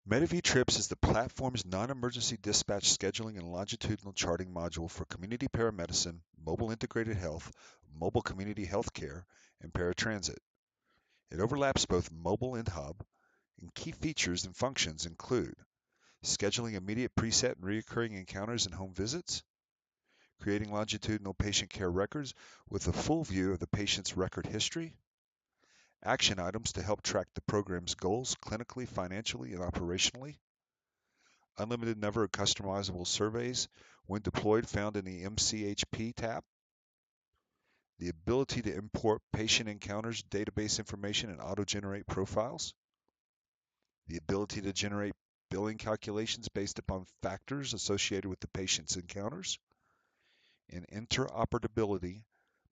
MEDIVIEW Trips is the platform's non-emergency dispatch scheduling and longitudinal charting module for community paramedicine, mobile integrated health, mobile community health care, and paratransit. It overlaps both mobile and hub, and key features and functions include scheduling immediate preset and recurring encounters and home visits, creating longitudinal patient care records with a full view of the patient's record history, action items to help track the program's goals clinically, financially, and operationally, unlimited number of customizable surveys when deployed found in the MCHP tab, the ability to import patient encounters, database information, and auto-generate profiles, the ability to generate billing calculations based upon factors associated with the patient's encounters, and interoperability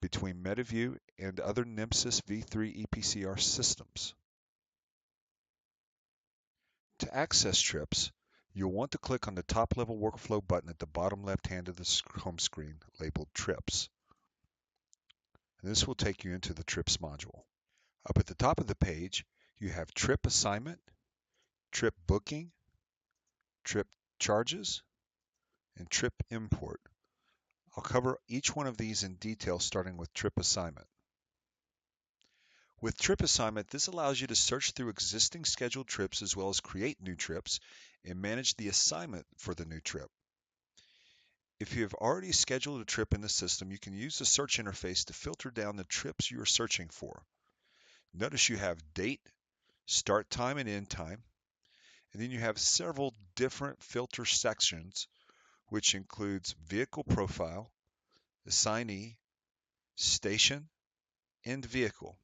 between MEDIVIEW and other NMSIS v3 EPCR systems. To access trips, you'll want to click on the top-level workflow button at the bottom left-hand of the home screen labeled Trips. And this will take you into the Trips module. Up at the top of the page, you have Trip Assignment, Trip Booking, Trip Charges, and Trip Import. I'll cover each one of these in detail starting with Trip Assignment. With Trip Assignment, this allows you to search through existing scheduled trips as well as create new trips and manage the assignment for the new trip. If you have already scheduled a trip in the system, you can use the search interface to filter down the trips you are searching for. Notice you have date, start time, and end time, and then you have several different filter sections, which includes vehicle profile, assignee, station, and vehicle.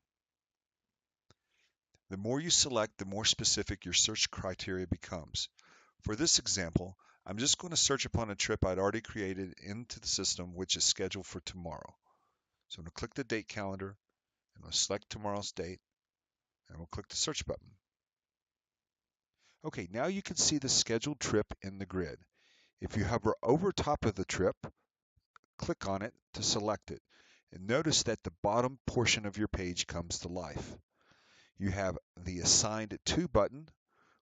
The more you select, the more specific your search criteria becomes. For this example, I'm just going to search upon a trip I'd already created into the system, which is scheduled for tomorrow. So I'm going to click the date calendar, and I'll select tomorrow's date, and we'll click the search button. Okay, now you can see the scheduled trip in the grid. If you hover over top of the trip, click on it to select it. And notice that the bottom portion of your page comes to life. You have the Assigned To button,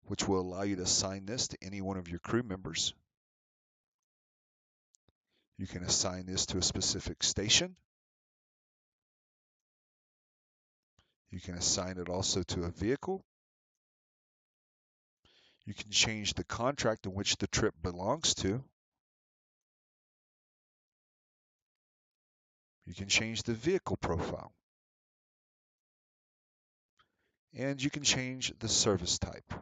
which will allow you to assign this to any one of your crew members. You can assign this to a specific station. You can assign it also to a vehicle. You can change the contract in which the trip belongs to. You can change the vehicle profile. And you can change the service type.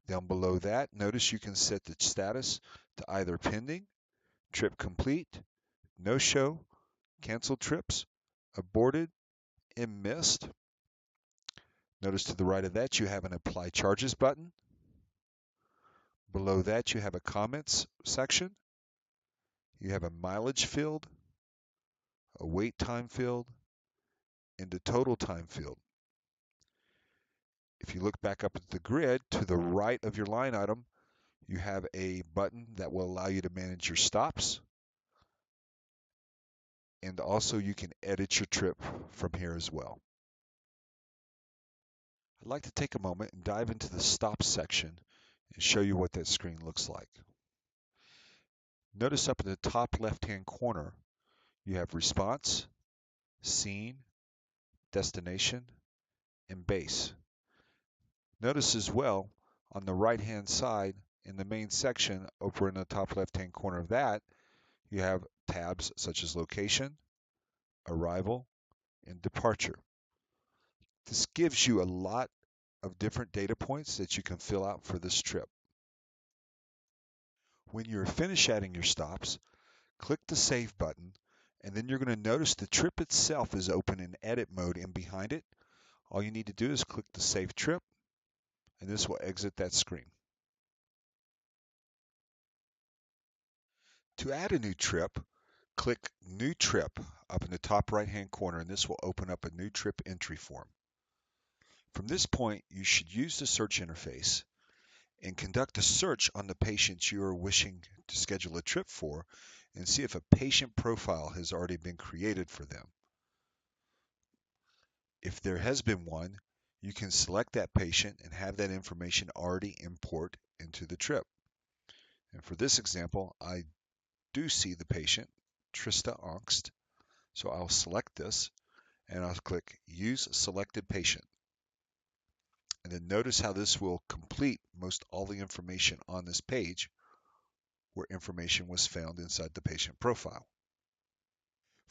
Down below that, notice you can set the status to either pending, trip complete, no-show, canceled trips, aborted, and missed. Notice to the right of that you have an Apply Charges button. Below that you have a Comments section. You have a mileage field, a wait time field, and a total time field. If you look back up at the grid, to the right of your line item, you have a button that will allow you to manage your stops. And also you can edit your trip from here as well. I'd like to take a moment and dive into the stops section and show you what that screen looks like. Notice up in the top left-hand corner, you have response, scene, destination, and base. Notice as well, on the right-hand side in the main section, over in the top left-hand corner of that, you have tabs such as location, arrival, and departure. This gives you a lot of different data points that you can fill out for this trip. When you're finished adding your stops, click the Save button, and then you're going to notice the trip itself is open in edit mode, and behind it, all you need to do is click the Save Trip, and this will exit that screen. To add a new trip, click New Trip up in the top right-hand corner, and this will open up a new trip entry form. From this point, you should use the search interface and conduct a search on the patients you are wishing to schedule a trip for and see if a patient profile has already been created for them. If there has been one, You can select that patient and have that information already import into the trip. And for this example, I do see the patient, Trista ONKST. So I'll select this and I'll click Use Selected Patient. And then notice how this will complete most all the information on this page where information was found inside the patient profile.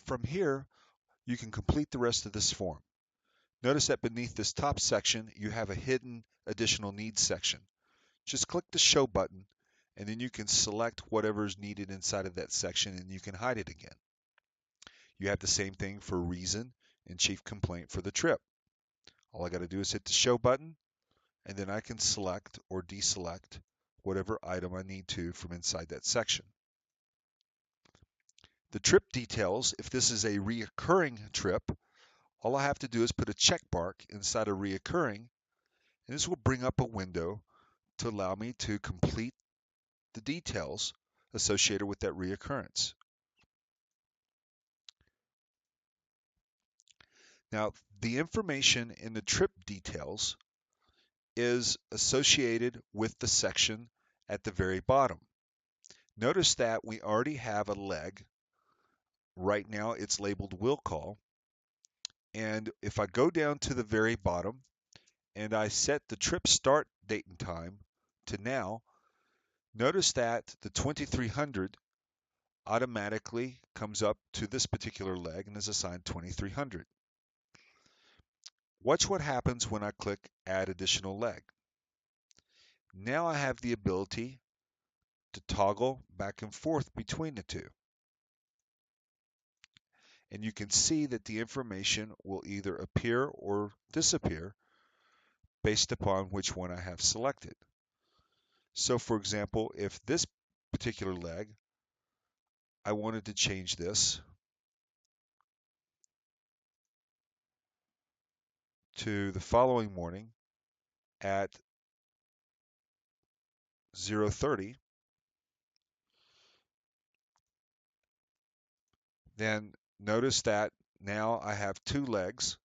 From here, you can complete the rest of this form. Notice that beneath this top section, you have a hidden additional needs section. Just click the Show button, and then you can select whatever is needed inside of that section, and you can hide it again. You have the same thing for reason and chief complaint for the trip. All I got to do is hit the Show button, and then I can select or deselect whatever item I need to from inside that section. The trip details, if this is a reoccurring trip, all I have to do is put a check mark inside of reoccurring, and this will bring up a window to allow me to complete the details associated with that reoccurrence. Now, the information in the trip details is associated with the section at the very bottom. Notice that we already have a leg. Right now it's labeled will call. And if I go down to the very bottom and I set the trip start date and time to now, notice that the 2300 automatically comes up to this particular leg and is assigned 2300. Watch what happens when I click Add Additional Leg. Now I have the ability to toggle back and forth between the two. And you can see that the information will either appear or disappear based upon which one I have selected. So for example, if this particular leg, I wanted to change this to the following morning at 0:30, then notice that now I have two legs.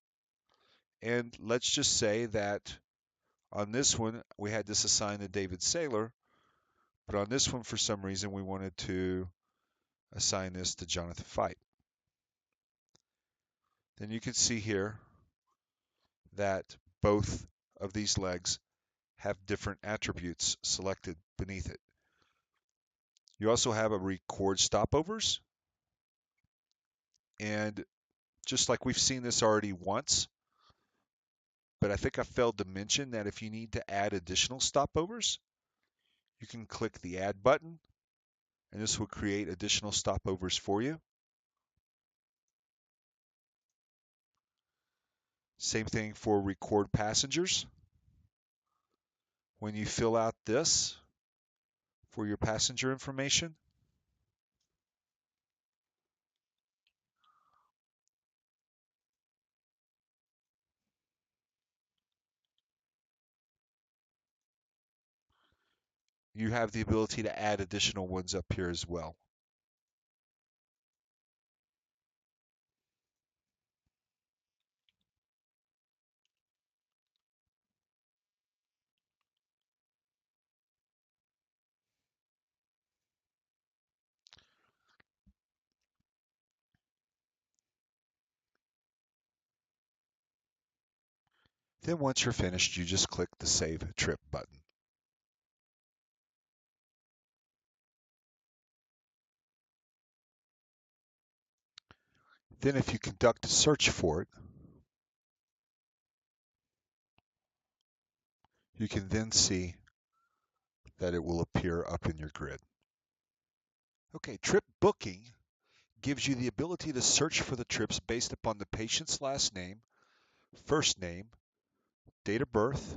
And let's just say that on this one, we had this assigned to David Saylor, but on this one, for some reason, we wanted to assign this to Jonathan Fite. Then you can see here that both of these legs have different attributes selected beneath it. You also have a record stopovers. And just like we've seen this already once, but I think I failed to mention that if you need to add additional stopovers, you can click the Add button, and this will create additional stopovers for you. Same thing for record passengers. When you fill out this for your passenger information, you have the ability to add additional ones up here as well. Then once you're finished, you just click the Save Trip button. Then if you conduct a search for it, you can then see that it will appear up in your grid. Okay, trip booking gives you the ability to search for the trips based upon the patient's last name, first name, date of birth,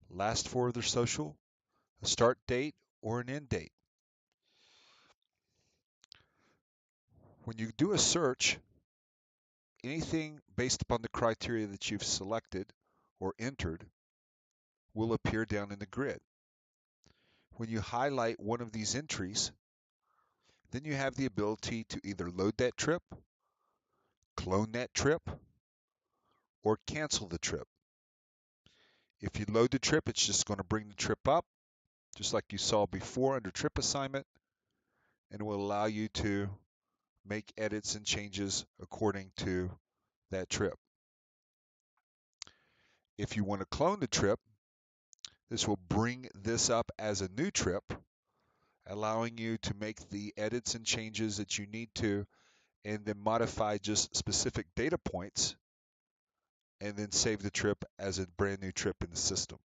last four of their social, a start date, or an end date. When you do a search, anything based upon the criteria that you've selected or entered will appear down in the grid. When you highlight one of these entries, then you have the ability to either load that trip, clone that trip, or cancel the trip. If you load the trip, it's just going to bring the trip up, just like you saw before under trip assignment, and it will allow you to make edits and changes according to that trip. If you want to clone the trip, this will bring this up as a new trip, allowing you to make the edits and changes that you need to, and then modify just specific data points, and then save the trip as a brand new trip in the system.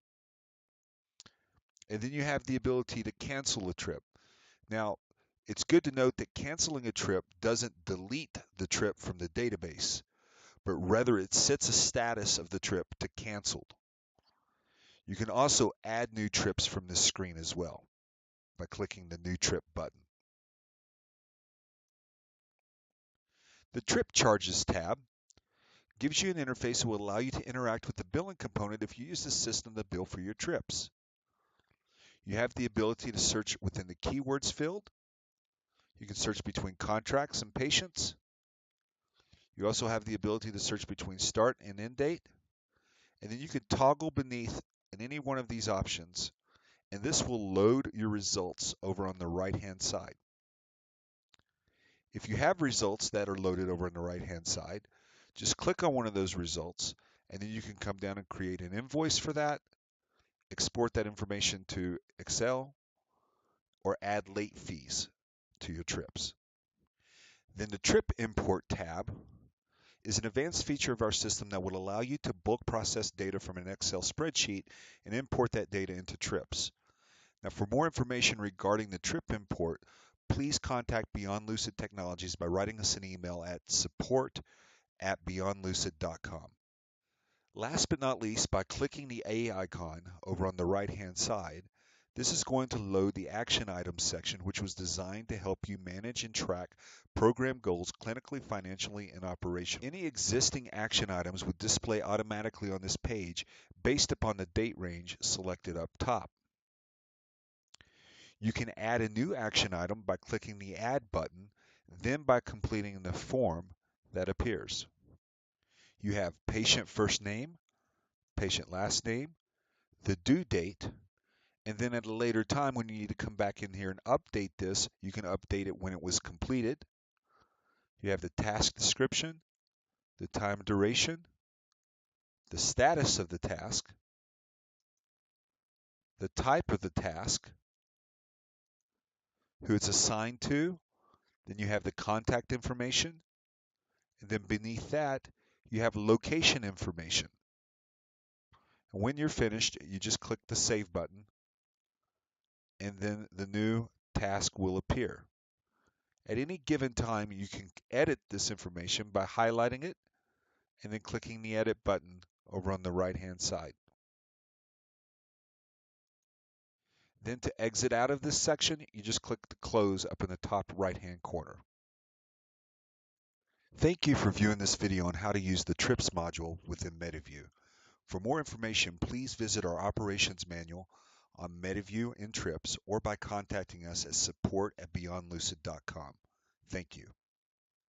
And then you have the ability to cancel a trip. Now, it's good to note that canceling a trip doesn't delete the trip from the database, but rather it sets a status of the trip to canceled. You can also add new trips from this screen as well by clicking the New Trip button. The Trip Charges tab gives you an interface that will allow you to interact with the billing component if you use the system to bill for your trips. You have the ability to search within the keywords field. You can search between contracts and patients. You also have the ability to search between start and end date. And then you can toggle beneath in any one of these options, and this will load your results over on the right-hand side. If you have results that are loaded over on the right-hand side, just click on one of those results, and then you can come down and create an invoice for that, export that information to Excel, or add late fees to your trips. Then the Trip Import tab is an advanced feature of our system that will allow you to bulk process data from an Excel spreadsheet and import that data into trips. Now, for more information regarding the trip import, please contact Beyond Lucid Technologies by writing us an email at support@beyondlucid.com. Last but not least, by clicking the A icon over on the right-hand side, this is going to load the action items section, which was designed to help you manage and track program goals clinically, financially, and operationally. Any existing action items would display automatically on this page based upon the date range selected up top. You can add a new action item by clicking the Add button, then by completing the form that appears. You have patient first name, patient last name, the due date, and then at a later time when you need to come back in here and update this, you can update it when it was completed. You have the task description, the time duration, the status of the task, the type of the task, who it's assigned to, then you have the contact information, and then beneath that, you have location information. And when you're finished, you just click the Save button, and then the new task will appear. At any given time, you can edit this information by highlighting it and then clicking the Edit button over on the right-hand side. Then to exit out of this section, you just click the Close up in the top right-hand corner. Thank you for viewing this video on how to use the TRIPS module within MEDIVIEW. For more information, please visit our operations manual on MEDIVIEW and TRIPS or by contacting us at support@beyondlucid.com. Thank you.